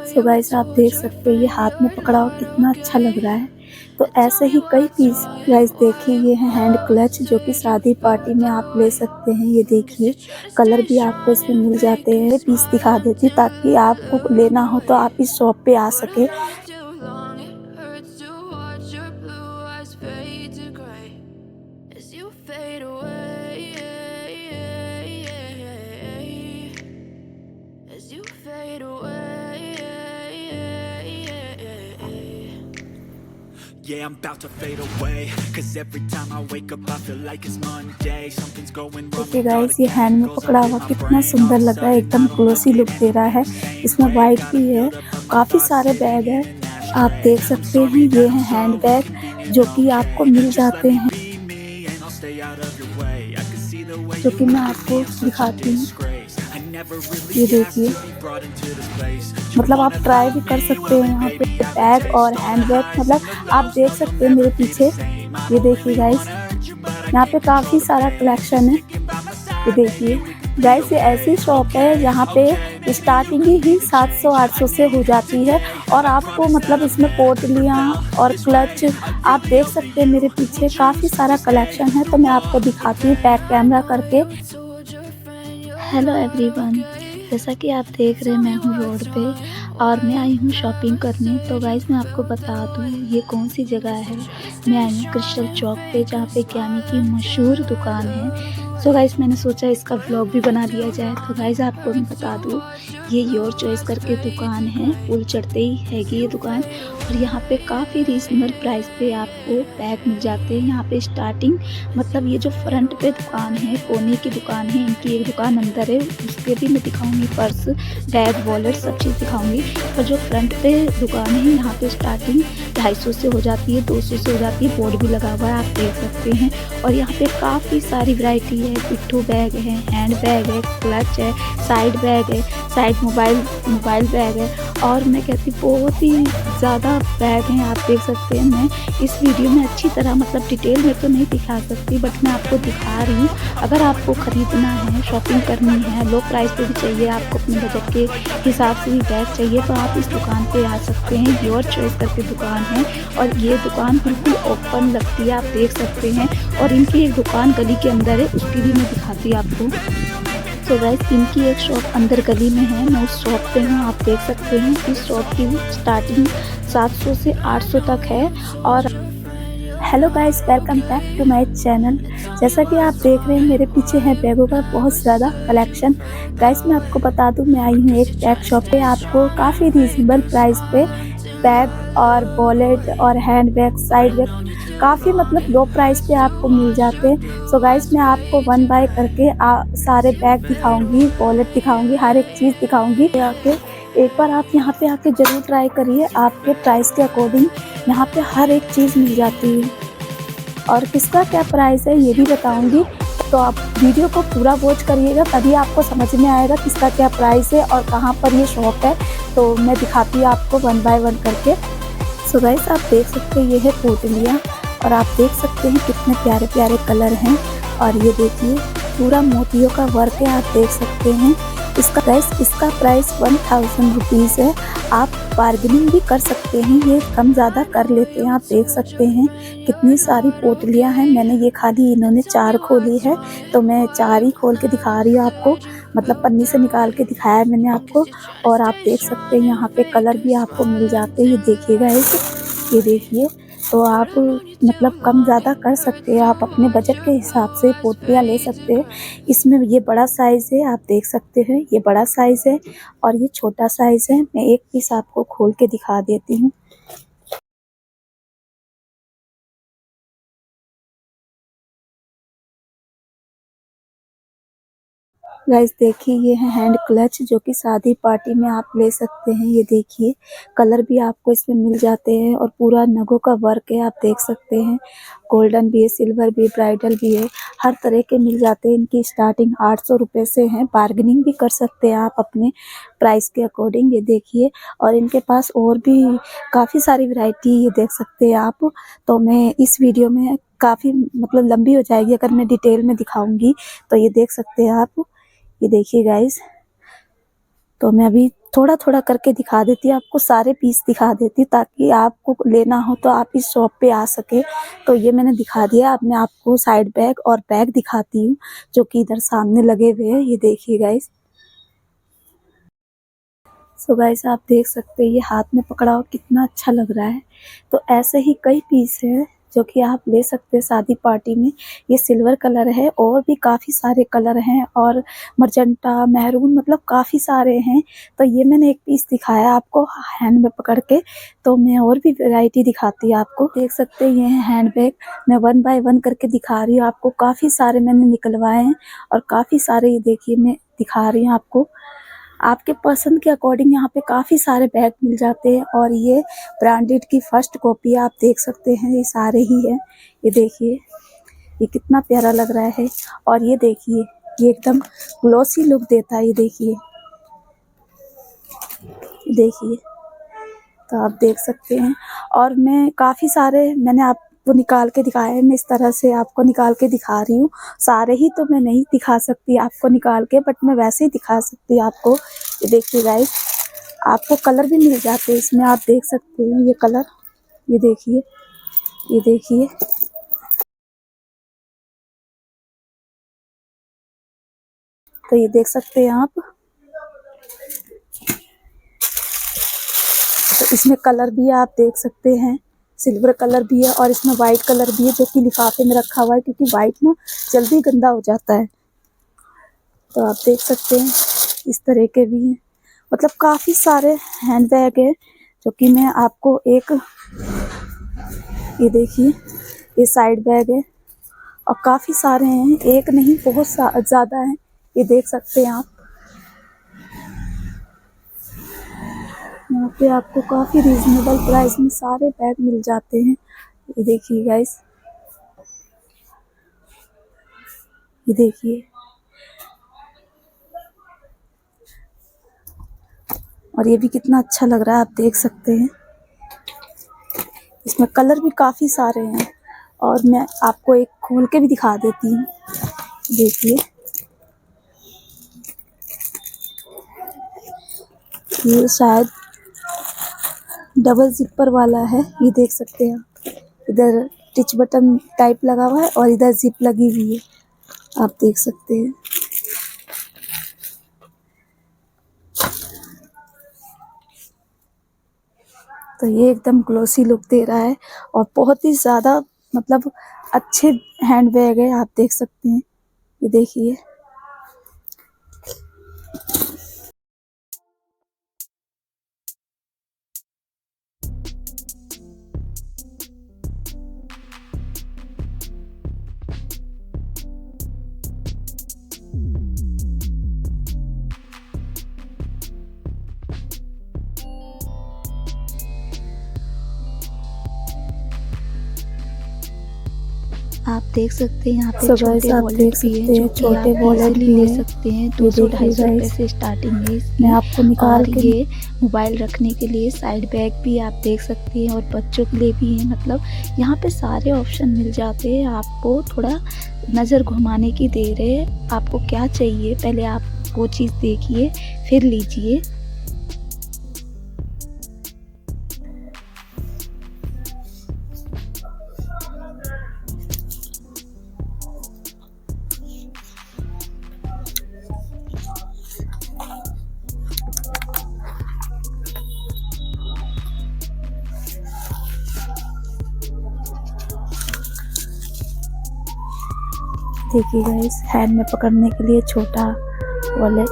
So guys आप देख सकते हैं ये हाथ में पकड़ा हुआ कितना अच्छा लग रहा है। तो ऐसे ही कई पीस गाइस देखिए ये है हैंड क्लच जो कि शादी पार्टी में आप ले सकते हैं। ये देखिए कलर भी आपको इसमें मिल जाते हैं। पीस दिखा देती हूँ ताकि आपको लेना हो तो आप इस शॉप पे आ सके। Yeah, I'm about to fade away, 'cause every time I wake up I feel like it's Monday. Something's going wrong. देखिए गाइस ये हैंड में पकड़ा हुआ कितना सुंदर लग रहा है, एकदम ग्लोसी लुक दे रहा है। इसमें वाइट भी है, काफ़ी सारे बैग है। आप देख सकते हैं ये है हैंड बैग जो कि आपको मिल जाते हैं, जो कि मैं आपको दिखाती हूँ। ये देखिए मतलब आप ट्राई भी कर सकते हैं यहाँ पे बैग और हैंड बैग। मतलब आप देख सकते हैं मेरे पीछे, ये देखिए गाइस यहाँ पे काफ़ी सारा कलेक्शन है। ये देखिए गाइस ये ऐसी शॉप है जहाँ पे स्टार्टिंग ही 700-800 से हो जाती है और आपको मतलब इसमें पोटलियाँ और क्लच आप देख सकते हैं मेरे पीछे काफ़ी सारा कलेक्शन है। तो मैं आपको दिखाती हूँ बैक कैमरा करके। हेलो एवरीवन, जैसा कि आप देख रहे हैं मैं हूँ रोड पे और मैं आई हूँ शॉपिंग करने। तो गाइस मैं आपको बता दूँ ये कौन सी जगह है। मैं आई हूँ क्रिस्टल चौक पे जहाँ पे ज्ञानी की मशहूर दुकान है। सो गाइस मैंने सोचा इसका व्लॉग भी बना दिया जाए। तो गाइस आपको मैं बता दूँ ये योर चॉइस करके दुकान है, पुल चढ़ते ही हैगी ये दुकान। और यहाँ पे काफ़ी रीजनेबल प्राइस पे आपको बैग मिल जाते हैं। यहाँ पे स्टार्टिंग मतलब ये जो फ्रंट पे दुकान है, कोने की दुकान है, इनकी एक दुकान अंदर है, उसके भी मैं दिखाऊंगी, पर्स बैग वॉलेट सब चीज़ दिखाऊंगी। और जो फ्रंट पे दुकान है यहाँ पे स्टार्टिंग 250 से हो जाती है, 200 से हो जाती है। बोर्ड भी लगा हुआ है आप देख सकते हैं। और यहाँ पे काफ़ी सारी वैरायटी है, पिट्ठू बैग है, हैंड बैग है, क्लच है, साइड बैग है, साइड मोबाइल बैग है। और मैं कहती बहुत ही ज़्यादा बैग हैं आप देख सकते हैं। मैं इस वीडियो में अच्छी तरह मतलब डिटेल में तो नहीं दिखा सकती, बट मैं आपको दिखा रही हूँ। अगर आपको ख़रीदना है, शॉपिंग करनी है, लो प्राइस पे भी चाहिए, आपको अपने बजट के हिसाब से भी बैग चाहिए, तो आप इस दुकान पे आ सकते हैं। योर चॉइस करके दुकान है और ये दुकान बिल्कुल ओपन लगती है, आप देख सकते हैं। और इनकी एक दुकान गली के अंदर है, उसकी भी मैं दिखाती हूँ आपको। तो गाइस इनकी एक शॉप अंदर गली में है, मैं उस शॉप पे हूँ, आप देख सकते हैं। इस शॉप की स्टार्टिंग 700 से 800 तक है। और hello guys, welcome back to my channel. जैसा कि आप देख रहे हैं मेरे पीछे है बैगों का बहुत ज़्यादा कलेक्शन। गाइस मैं आपको बता दूं मैं आई हूँ एक बैग शॉप पे, आपको काफ़ी रीजनेबल प्राइस पे बैग और वॉलेट और हैंड बैग, साइड बैग काफ़ी मतलब लो प्राइस पे आपको मिल जाते हैं। सो गाइस मैं आपको वन बाय करके सारे बैग दिखाऊंगी, वॉलेट दिखाऊंगी, हर एक चीज़ दिखाऊंगी। आके एक बार आप यहाँ पे आके ज़रूर ट्राई करिए, आपके प्राइस के अकॉर्डिंग यहाँ पे हर एक चीज़ मिल जाती है। और किसका क्या प्राइस है ये भी बताऊंगी, तो आप वीडियो को पूरा वॉच करिएगा, तभी आपको समझ में आएगा किसका क्या प्राइस है और कहाँ पर ये शॉप है। तो मैं दिखाती हूँ आपको वन बाय वन करके। सो गाइस आप देख सकते हैं ये है पोटलियाँ और आप देख सकते हैं कितने प्यारे प्यारे कलर हैं। और ये देखिए पूरा मोतियों का वर्क है, आप देख सकते हैं। इसका प्राइस 1000 रुपीज़ है। आप बार्गेनिंग भी कर सकते हैं, ये कम ज़्यादा कर लेते हैं। आप देख सकते हैं कितनी सारी पोटलियाँ हैं। मैंने ये खाली इन्होंने 4 खोली है, तो मैं 4 ही खोल के दिखा रही हूँ आपको, मतलब पन्नी से निकाल के दिखाया है मैंने आपको। और आप देख सकते हैं यहाँ पे कलर भी आपको मिल जाते हैं, ये देखिएगा ये देखिए। तो आप मतलब कम ज़्यादा कर सकते हैं, आप अपने बजट के हिसाब से पोटलियाँ ले सकते हैं। इसमें ये बड़ा साइज़ है, आप देख सकते हैं ये बड़ा साइज़ है और ये छोटा साइज़ है। मैं एक पीस आपको खोल के दिखा देती हूँ। गाइस देखिए ये है हैंड क्लच जो कि शादी पार्टी में आप ले सकते हैं। ये देखिए कलर भी आपको इसमें मिल जाते हैं और पूरा नगों का वर्क है, आप देख सकते हैं। गोल्डन भी है, सिल्वर भी, ब्राइडल भी है, हर तरह के मिल जाते हैं। इनकी स्टार्टिंग 800 रुपये से है, बार्गेनिंग भी कर सकते हैं आप अपने प्राइस के अकॉर्डिंग। ये देखिए और इनके पास और भी काफ़ी सारी वैरायटी ये देख सकते हैं आप। तो मैं इस वीडियो में काफ़ी मतलब लंबी हो जाएगी अगर मैं डिटेल में दिखाऊंगी, तो ये देख सकते हैं आप। ये देखिए गाइस तो मैं अभी थोड़ा थोड़ा करके दिखा देती हूँ आपको, सारे पीस दिखा देती हूँ ताकि आपको लेना हो तो आप इस शॉप पे आ सके। तो ये मैंने दिखा दिया। अब मैं आपको साइड बैग और बैग दिखाती हूँ जो कि इधर सामने लगे हुए हैं। ये देखिए गाइस। सो गाइस आप देख सकते हैं ये हाथ में पकड़ा हुआ कितना अच्छा लग रहा है। तो ऐसे ही कई पीस हैं जो कि आप ले सकते हैं शादी पार्टी में। ये सिल्वर कलर है और भी काफ़ी सारे कलर हैं और मर्जेंटा, मैरून, मतलब काफ़ी सारे हैं। तो ये मैंने एक पीस दिखाया आपको हैंड में पकड़ के। तो मैं और भी वैरायटी दिखाती हूँ आपको। देख सकते हैं ये है हैंड बैग। मैं 1 बाय 1 करके दिखा रही हूँ आपको। काफ़ी सारे मैंने निकलवाए हैं और काफ़ी सारे ये देखिए मैं दिखा रही हूँ आपको। आपके पसंद के अकॉर्डिंग यहाँ पे काफ़ी सारे बैग मिल जाते हैं और ये ब्रांडेड की फर्स्ट कॉपी आप देख सकते हैं। ये सारे ही हैं। ये देखिए ये कितना प्यारा लग रहा है। और ये देखिए ये एकदम ग्लॉसी लुक देता है। ये देखिए देखिए तो आप देख सकते हैं। और मैं काफ़ी सारे मैंने आपको निकाल के दिखाए हैं। मैं इस तरह से आपको निकाल के दिखा रही हूँ। सारे ही तो मैं नहीं दिखा सकती आपको निकाल के, बट मैं वैसे ही दिखा सकती हूँ आपको। ये देखिए गाइस आपको कलर भी मिल जाते हैं इसमें। आप देख सकते हैं ये कलर। ये देखिए ये देखिए तो ये देख सकते हैं आप। तो इसमें कलर भी आप देख सकते हैं। सिल्वर कलर भी है और इसमें वाइट कलर भी है जो कि लिफाफे में रखा हुआ है क्योंकि वाइट ना जल्दी गंदा हो जाता है। तो आप देख सकते हैं इस तरह के भी हैं। मतलब काफ़ी सारे हैंड बैग है जो कि मैं आपको एक ये देखिए ये साइड बैग है और काफ़ी सारे हैं, एक नहीं बहुत ज़्यादा हैं। ये देख सकते हैं आप। यहाँ पे आपको काफ़ी रीजनेबल प्राइस में सारे बैग मिल जाते हैं। ये देखिए गाइस ये देखिए। और ये भी कितना अच्छा लग रहा है आप देख सकते हैं। इसमें कलर भी काफ़ी सारे हैं और मैं आपको एक खोल के भी दिखा देती हूँ। देखिए ये शायद डबल जिपर वाला है। ये देख सकते हैं आप। इधर टिच बटन टाइप लगा हुआ है और इधर जिप लगी हुई है। आप देख सकते हैं। तो ये एकदम ग्लोसी लुक दे रहा है और बहुत ही ज़्यादा मतलब अच्छे हैंड बैग है। आप देख सकते हैं। ये देखिए आप देख सकते हैं यहाँ पे So छोटे guys, आप वॉलेट देख भी सकते हैं हैं, जो कि छोटे आप वॉलेट इजीली भी ले हैं। सकते हैं। ये 200-250 देखिए रुपए guys, से स्टार्टिंग है इसकी। मैं आपको निकाल और के ये मोबाइल रखने के लिए साइड बैग भी आप देख सकते हैं और बच्चों के लिए भी है। मतलब यहाँ पे सारे ऑप्शन मिल जाते हैं। आपको थोड़ा नज़र घुमाने की देर है। आपको क्या चाहिए पहले आप वो चीज़ देखिए फिर लीजिए। देखिए गाइस हैंड में पकड़ने के लिए छोटा वॉलेट।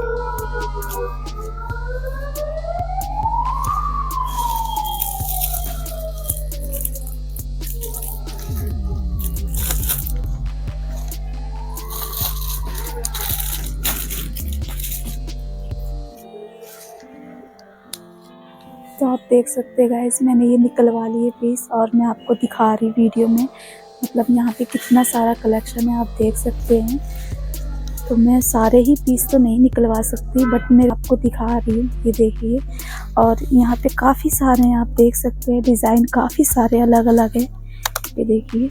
तो आप देख सकते हैं गाइस मैंने ये निकलवा लिए पीस और मैं आपको दिखा रही वीडियो में। मतलब यहाँ पे कितना सारा कलेक्शन है आप देख सकते हैं। तो मैं सारे ही पीस तो नहीं निकलवा सकती बट मैं आपको दिखा रही हूँ। ये देखिए और यहाँ पे काफ़ी सारे हैं आप देख सकते हैं। डिज़ाइन काफ़ी सारे अलग अलग है। ये देखिए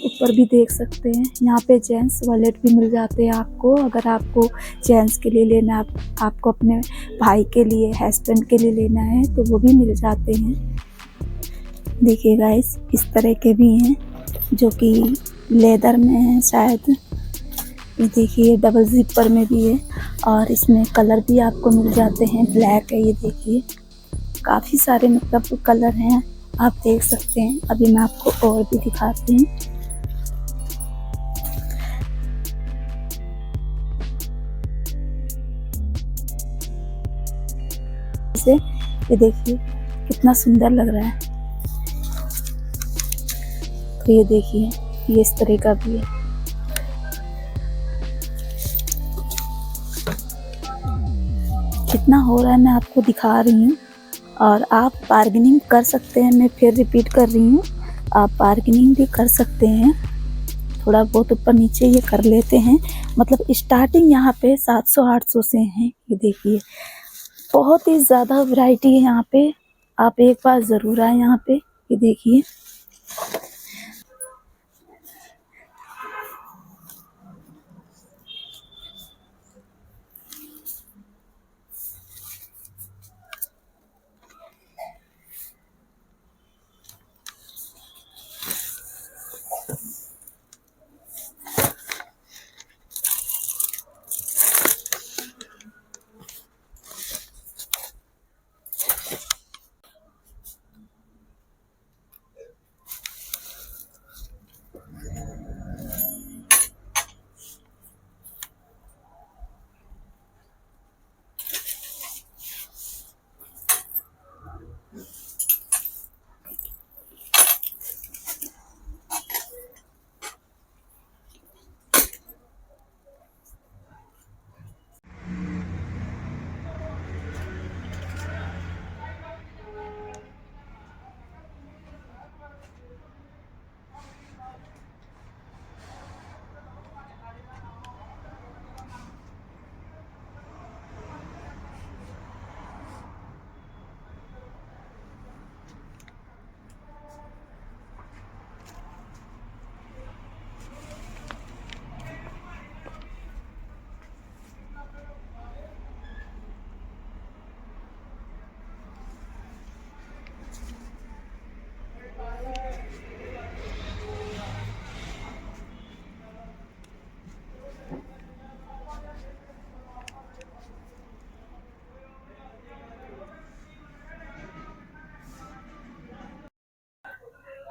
ऊपर भी देख सकते हैं, यहाँ पे जेंट्स वॉलेट भी मिल जाते हैं आपको। अगर आपको जेंट्स के लिए लेना, आपको अपने भाई के लिए, हस्बैंड के लिए लेना है तो वो भी मिल जाते हैं। देखिए गाइस, इस तरह के भी हैं जो कि लेदर में हैं शायद। ये देखिए डबल जिपर में भी है और इसमें कलर भी आपको मिल जाते हैं। ब्लैक है, ये देखिए काफ़ी सारे मतलब कलर हैं, आप देख सकते हैं। अभी मैं आपको और भी दिखाती हूँ। इसे ये देखिए कितना सुंदर लग रहा है। तो ये देखिए, ये इस तरह का भी है। कितना हो रहा है मैं आपको दिखा रही हूँ और आप बार्गेनिंग कर सकते हैं। मैं फिर रिपीट कर रही हूँ, आप बार्गेनिंग भी कर सकते हैं। थोड़ा बहुत ऊपर नीचे ये कर लेते हैं। मतलब स्टार्टिंग यहाँ पे 700-800 से हैं। ये देखिए बहुत ही ज़्यादा वैरायटी है यहाँ पे, आप एक बार ज़रूर आए यहाँ पे। ये देखिए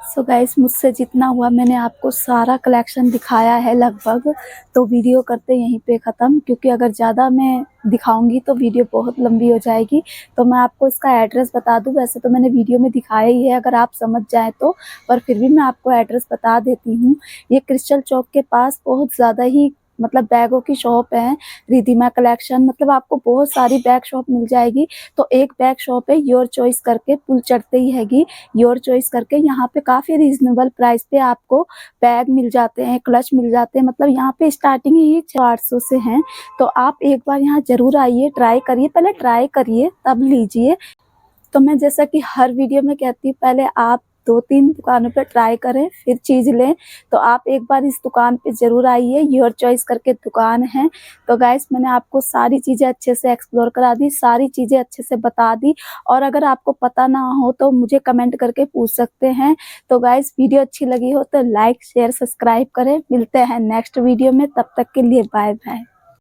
सो गाइस, मुझसे जितना हुआ मैंने आपको सारा कलेक्शन दिखाया है लगभग। तो वीडियो करते यहीं पे ख़त्म, क्योंकि अगर ज़्यादा मैं दिखाऊंगी तो वीडियो बहुत लंबी हो जाएगी। तो मैं आपको इसका एड्रेस बता दूं, वैसे तो मैंने वीडियो में दिखाया ही है अगर आप समझ जाएं तो, पर फिर भी मैं आपको एड्रेस बता देती हूँ। ये क्रिस्टल चौक के पास बहुत ज़्यादा ही मतलब बैगों की शॉप है, रिधिमा कलेक्शन। मतलब आपको बहुत सारी बैग शॉप मिल जाएगी। तो एक बैग शॉप है योर चॉइस करके, पुल चढ़ते ही हैगी योर चॉइस करके। यहाँ पे काफ़ी रीजनेबल प्राइस पे आपको बैग मिल जाते हैं, क्लच मिल जाते हैं। मतलब यहाँ पे स्टार्टिंग ही 800 से हैं। तो आप एक बार यहाँ ज़रूर आइए, ट्राई करिए, पहले ट्राई करिए तब लीजिए। तो मैं जैसा कि हर वीडियो में कहती हूँ, पहले आप 2-3 दुकानों पे ट्राई करें फिर चीज़ लें। तो आप एक बार इस दुकान पे ज़रूर आइए, योर चॉइस करके दुकान है। तो गाइस, मैंने आपको सारी चीज़ें अच्छे से एक्सप्लोर करा दी, सारी चीज़ें अच्छे से बता दी। और अगर आपको पता ना हो तो मुझे कमेंट करके पूछ सकते हैं। तो गाइस, वीडियो अच्छी लगी हो तो लाइक शेयर सब्सक्राइब करें। मिलते हैं नेक्स्ट वीडियो में, तब तक के लिए बाय बाय।